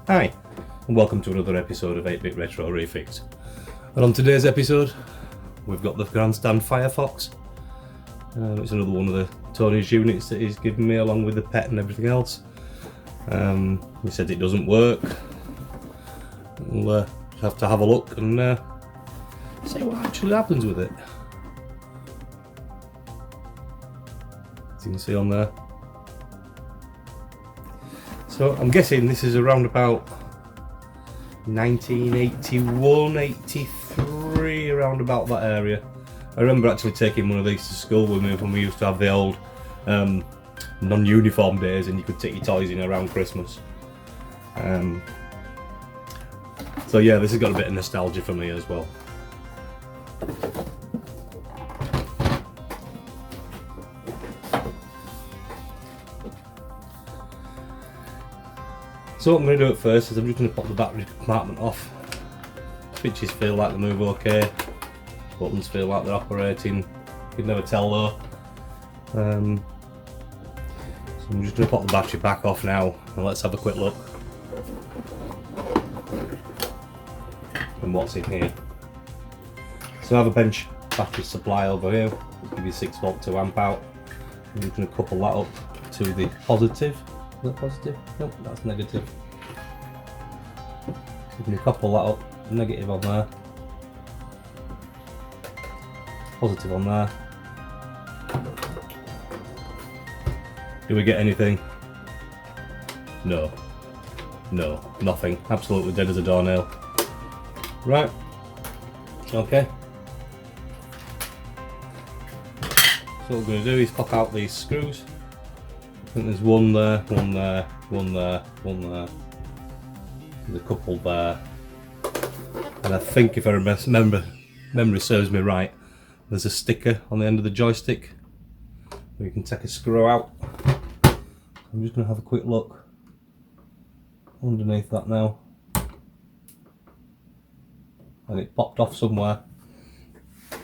Hi, and welcome to another episode of 8-Bit Retro Refix. And on today's episode, we've got the Grandstand Firefox. It's another one of the Tony's units that he's given me along with the pet and everything else. He said it doesn't work. We'll have to have a look and see what actually happens with it. As you can see on there. So I'm guessing this is around about 1981, 83, around about that area. I remember actually taking one of these to school with me when we used to have the old non-uniform days and you could take your toys in around Christmas. So yeah, this has got a bit of nostalgia for me as well. So what I'm going to do at first is I'm just going to pop the battery compartment off. Switches feel like they move okay, buttons feel like they're operating, you can never tell though. So I'm just going to pop the battery pack off now and let's have a quick look and what's in here. So I have a bench battery supply over here, it'll give you 6 volt 2 amp out. I'm just going to couple that up to the positive. Is that positive? Nope, that's negative. So you can couple that up, negative on there, positive on there. Do we get anything? No. No, nothing. Absolutely dead as a doornail. Right. Okay. So what we're going to do is pop out these screws. I think there's one there, one there, one there, one there. There's a couple there. And I think if I remember, memory serves me right, there's a sticker on the end of the joystick where you can take a screw out. I'm just going to have a quick look underneath that now. And it popped off somewhere.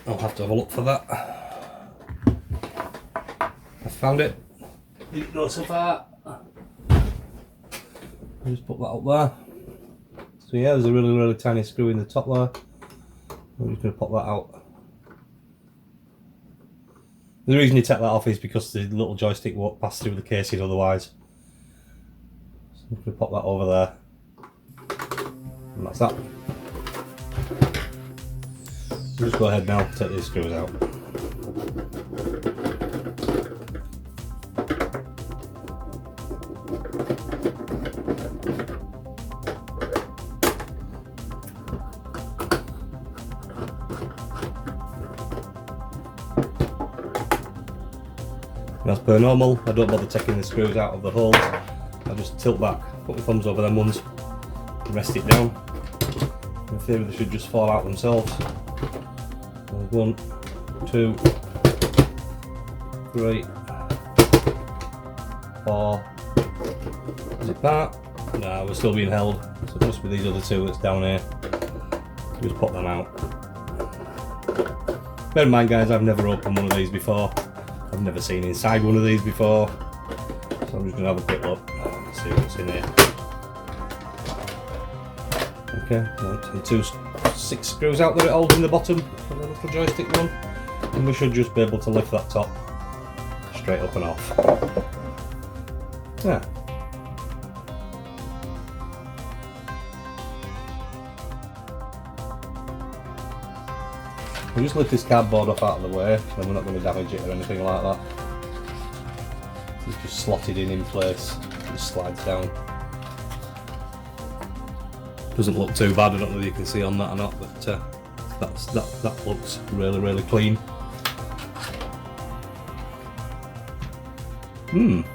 I'll have to have a look for that. I found it. Didn't go so far. I'll just put that up there. So yeah, there's a really tiny screw in the top there. I'm just going to pop that out. The reason you take that off is because the little joystick won't pass through the casing otherwise. So I'm going to pop that over there. And that's that. We'll just go ahead now and take these screws out. And as per normal, I don't bother taking the screws out of the holes. I just tilt back, put my thumbs over them ones, and rest it down. In theory they should just fall out themselves. So 1, 2, 3, 4. Is it that? No, we're still being held. So it must be these other two that's down here. Just pop them out. Bear in mind guys, I've never opened one of these before. I've never seen inside one of these before, so I'm just going to have a quick look and see what's in here. Okay, 1, 2, 6 screws out that it holds in the bottom of the little joystick one, and we should just be able to lift that top straight up and off. Yeah. We'll just lift this cardboard off out of the way, then we're not going to damage it or anything like that. It's just slotted in place, it just slides down. Doesn't look too bad, I don't know if you can see on that or not, but that looks really clean. Not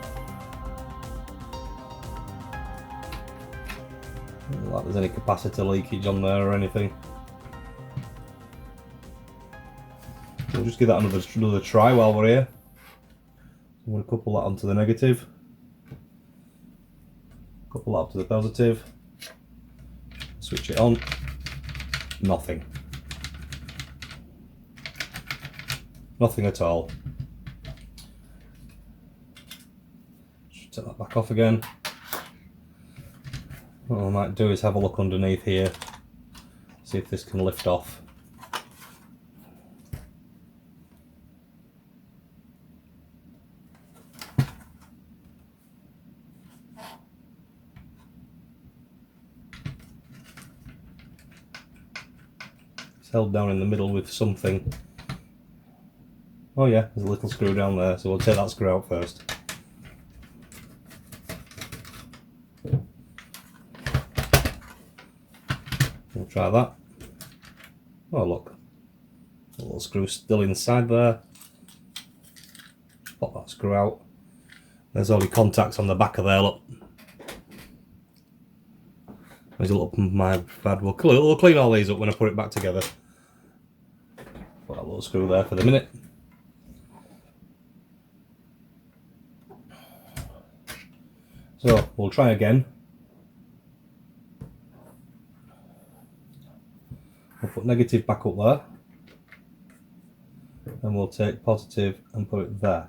like there's any capacitor leakage on there or anything. We'll just give that another try while we're here. I'm going to couple that onto the negative, couple that up to the positive, switch it on, nothing. Nothing at all. Just take that back off again. What I might do is have a look underneath here, see if this can lift off. It's held down in the middle with something. Oh yeah, there's a little screw down there, so we'll take that screw out first. We'll try that. Oh look, a little screw still inside there. Pop that screw out. There's only contacts on the back of there, look. There's a little, my bad. We'll clean all these up when I put it back together. Put that little screw there for the minute. So we'll try again. We'll put negative back up there. And we'll take positive and put it there.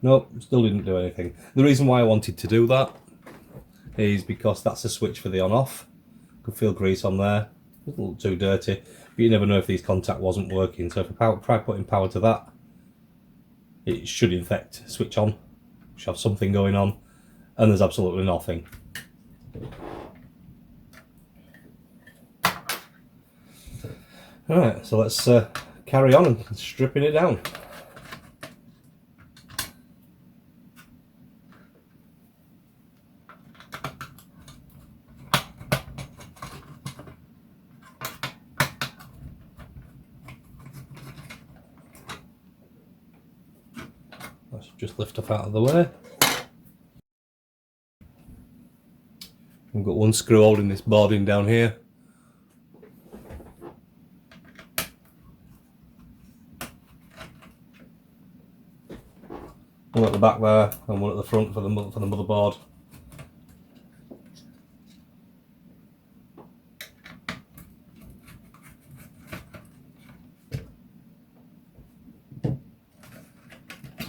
Nope, still didn't do anything. The reason why I wanted to do that is because that's a switch for the on-off. Could feel grease on there. It's a little too dirty, but you never know if these contact wasn't working. So if I try putting power to that, it should in fact switch on. Should have something going on, and there's absolutely nothing. Alright, so let's carry on and stripping it down. Let's just lift off out of the way. We've got one screw holding this board in down here. One at the back there and one at the front for the motherboard.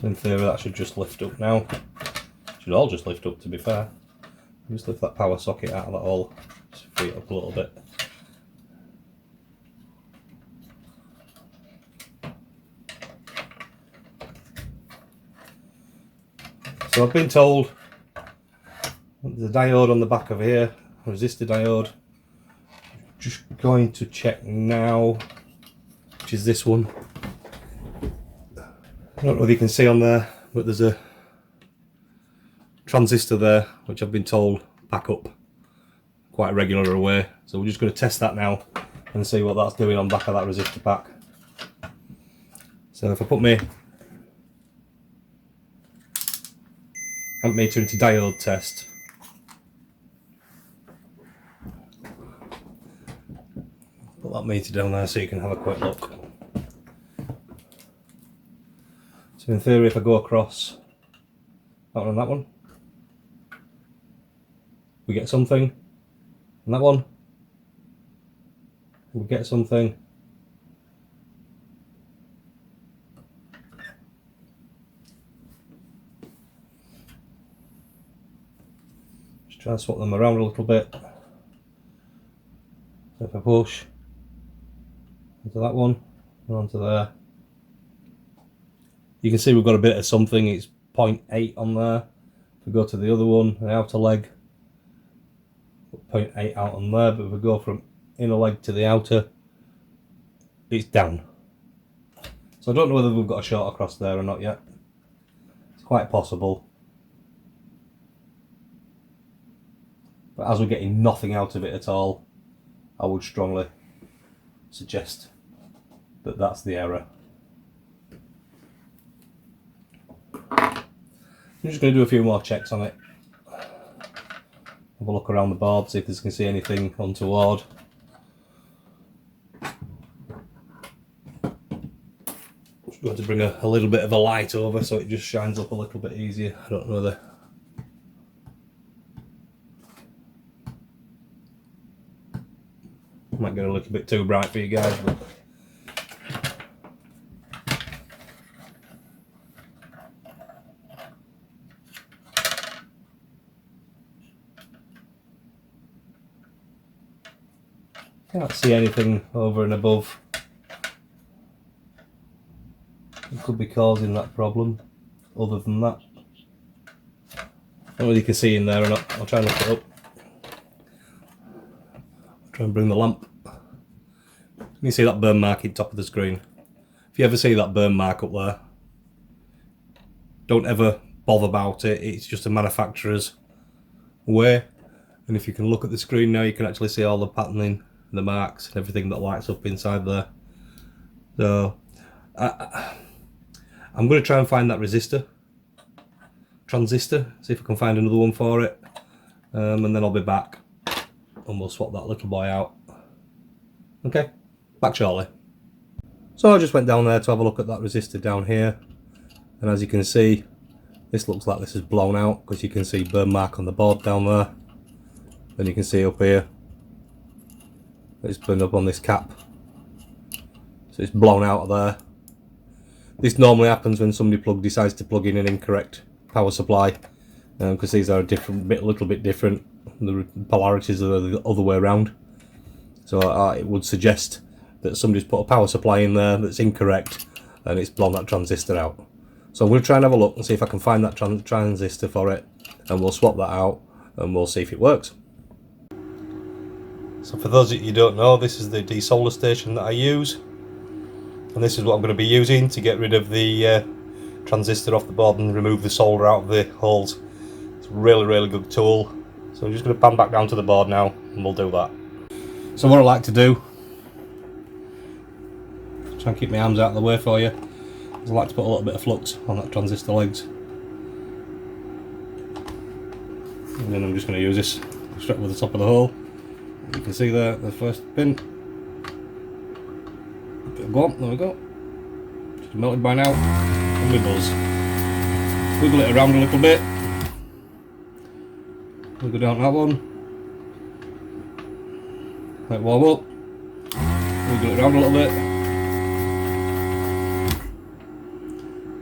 So in theory that should just lift up now. Should all just lift up, to be fair. Just lift that power socket out of that hole, just free it up a little bit. So I've been told the diode on the back of here, resistor diode. Just going to check now, which is this one. I don't know if you can see on there, but there's a transistor there, which I've been told pack up quite a regular way. So we're just going to test that now and see what that's doing on the back of that resistor pack. So if I put my amp meter into diode test, put that meter down there so you can have a quick look. So in theory, if I go across that one and that one, we get something, and that one, we get something. Just try and swap them around a little bit. So if I push onto that one and onto there, you can see we've got a bit of something. It's 0.8 on there. If we go to the other one, the outer leg, 0.8 out on there, but if we go from inner leg to the outer, it's down. So I don't know whether we've got a short across there or not yet. It's quite possible. But as we're getting nothing out of it at all, I would strongly suggest that that's the error. I'm just going to do a few more checks on it. Have a look around the board, see if you can see anything untoward. Just going to bring a little bit of a light over so it just shines up a little bit easier. I don't know whether might get a little bit too bright for you guys, but Can't see anything over and above. It could be causing that problem. Other than that, I don't know whether you can see in there or not. I'll try and look it up. Try and bring the lamp. You see that burn mark at the top of the screen. If you ever see that burn mark up there, don't ever bother about it. It's just a manufacturer's way. And if you can look at the screen now, you can actually see all the patterning, the marks, and everything that lights up inside there. So I'm going to try and find that transistor, see if I can find another one for it, and then I'll be back and we'll swap that little boy out. Okay, back shortly. So I just went down there to have a look at that resistor down here, and as you can see, this looks like this is blown out because you can see burn mark on the board down there. Then you can see up here, it's burned up on this cap, so it's blown out of there. This normally happens when somebody decides to plug in an incorrect power supply, because these are a little bit different. The polarities are the other way around. So it would suggest that somebody's put a power supply in there that's incorrect and it's blown that transistor out. So I'm going to try and have a look and see if I can find that transistor for it, and we'll swap that out and we'll see if it works. So for those of you who don't know, this is the desolder station that I use, and this is what I'm going to be using to get rid of the transistor off the board and remove the solder out of the holes. It's a really good tool. So I'm just going to pan back down to the board now and we'll do that. So what I like to do, try and keep my arms out of the way for you, is I like to put a little bit of flux on that transistor legs. And then I'm just going to use this straight with the top of the hole. You can see there, the first pin. Bit of glomp, there we go. It's melted by now. And we buzz. Wiggle it around a little bit. Wiggle down that one. Let it warm up. Wiggle it around a little bit.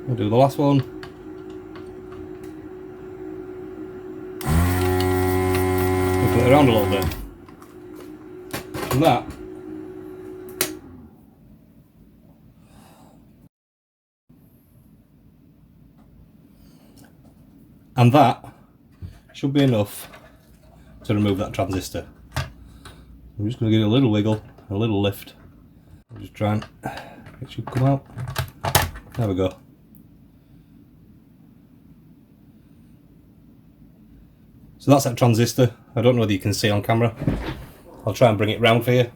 We'll do the last one. Wiggle it around a little bit. And that should be enough to remove that transistor. I'm just going to give it a little wiggle, a little lift. I'll just try and it should come out. There we go. So that's that transistor. I don't know whether you can see on camera. I'll try and bring it round for you.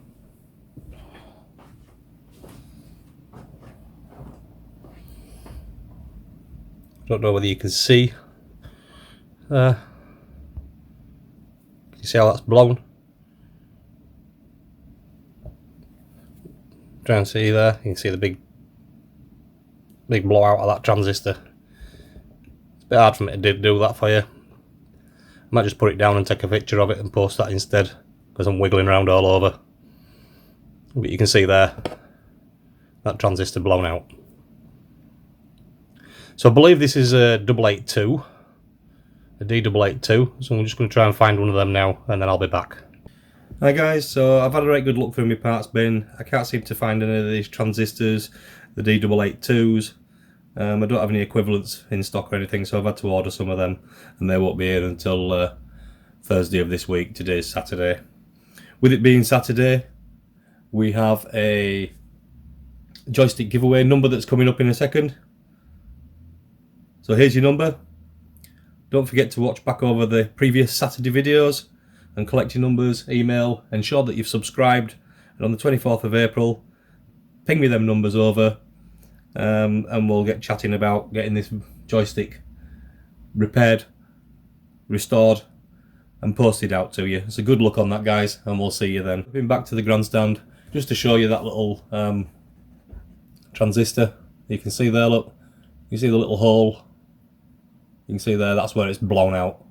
Don't know whether you can see. Can you see how that's blown? Try and see there. You can see the big blowout of that transistor. It's a bit hard for me to do that for you. I might just put it down and take a picture of it and post that instead, because I'm wiggling around all over. But you can see there, that transistor blown out. So I believe this is a 882, a D882, so I'm just going to try and find one of them now, and then I'll be back. Hi guys, so I've had a right good look through my parts bin. I can't seem to find any of these transistors, the D882s. I don't have any equivalents in stock or anything, so I've had to order some of them, and they won't be here until Thursday of this week. Today's Saturday. With it being Saturday, we have a joystick giveaway number that's coming up in a second. So here's your number. Don't forget to watch back over the previous Saturday videos and collect your numbers, email, ensure that you've subscribed, and on the 24th of April, ping me them numbers over, and we'll get chatting about getting this joystick repaired, restored, and posted out to you. So good luck on that, guys, and we'll see you then. Been back to the grandstand just to show you that little transistor. You can see there, look, you see the little hole. You can see there, that's where it's blown out.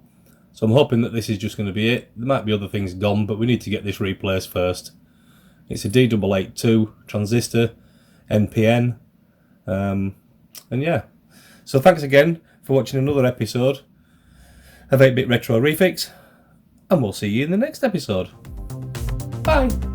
So I'm hoping that this is just going to be it. There might be other things gone, but we need to get this replaced first. It's a D882 transistor, NPN, and yeah. So thanks again for watching another episode of 8-Bit Retro Refix, and we'll see you in the next episode. Bye!